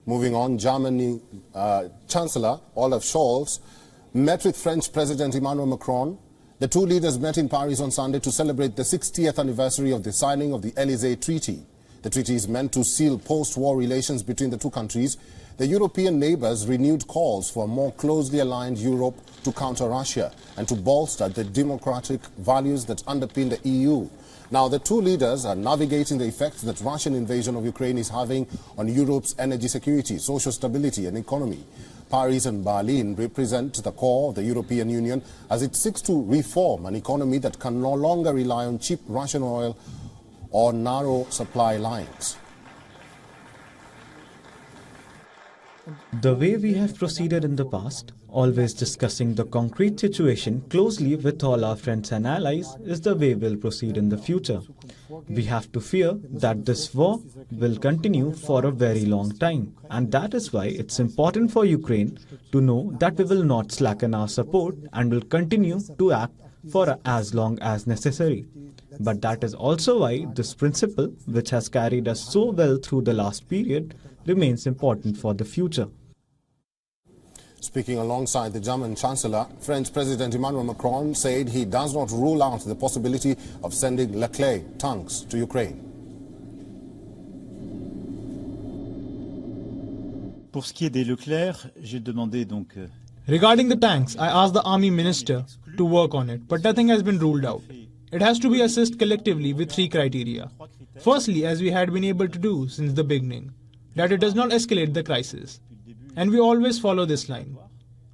Moving on, Germany Chancellor Olaf Scholz met with French President Emmanuel Macron. The two leaders met in Paris on Sunday to celebrate the 60th anniversary of the signing of the Elysee Treaty. The treaty is meant to seal post-war relations between the two countries. The European neighbors renewed calls for a more closely aligned Europe to counter Russia and to bolster the democratic values that underpin the EU. Now, the two leaders are navigating the effects that Russian invasion of Ukraine is having on Europe's energy security, social stability and economy. Paris and Berlin represent the core of the European Union as it seeks to reform an economy that can no longer rely on cheap Russian oil or narrow supply lines. The way we have proceeded in the past, always discussing the concrete situation closely with all our friends and allies, is the way we'll proceed in the future. We have to fear that this war will continue for a very long time, and that is why it's important for Ukraine to know that we will not slacken our support and will continue to act for as long as necessary. But that is also why this principle, which has carried us so well through the last period, remains important for the future. Speaking alongside the German Chancellor, French President Emmanuel Macron said he does not rule out the possibility of sending Leclerc tanks to Ukraine. Pour ce qui est des Leclerc, j'ai demandé donc. Regarding the tanks, I asked the Army Minister to work on it, but nothing has been ruled out. It has to be assessed collectively with three criteria. Firstly, as we had been able to do since the beginning, that it does not escalate the crisis. And we always follow this line.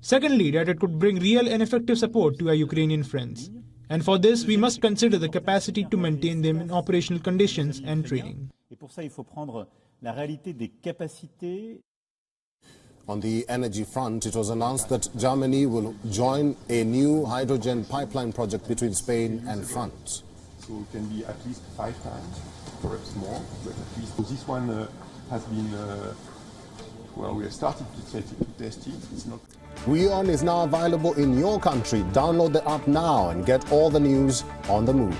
Secondly, that it could bring real and effective support to our Ukrainian friends. And for this, we must consider the capacity to maintain them in operational conditions and training. On the energy front, it was announced that Germany will join a new hydrogen pipeline project between Spain and France. So it can be at least 5 times, perhaps more, but at least this one has been, well, we have started to test it. It's not. WION is now available in your country. Download the app now and get all the news on the move.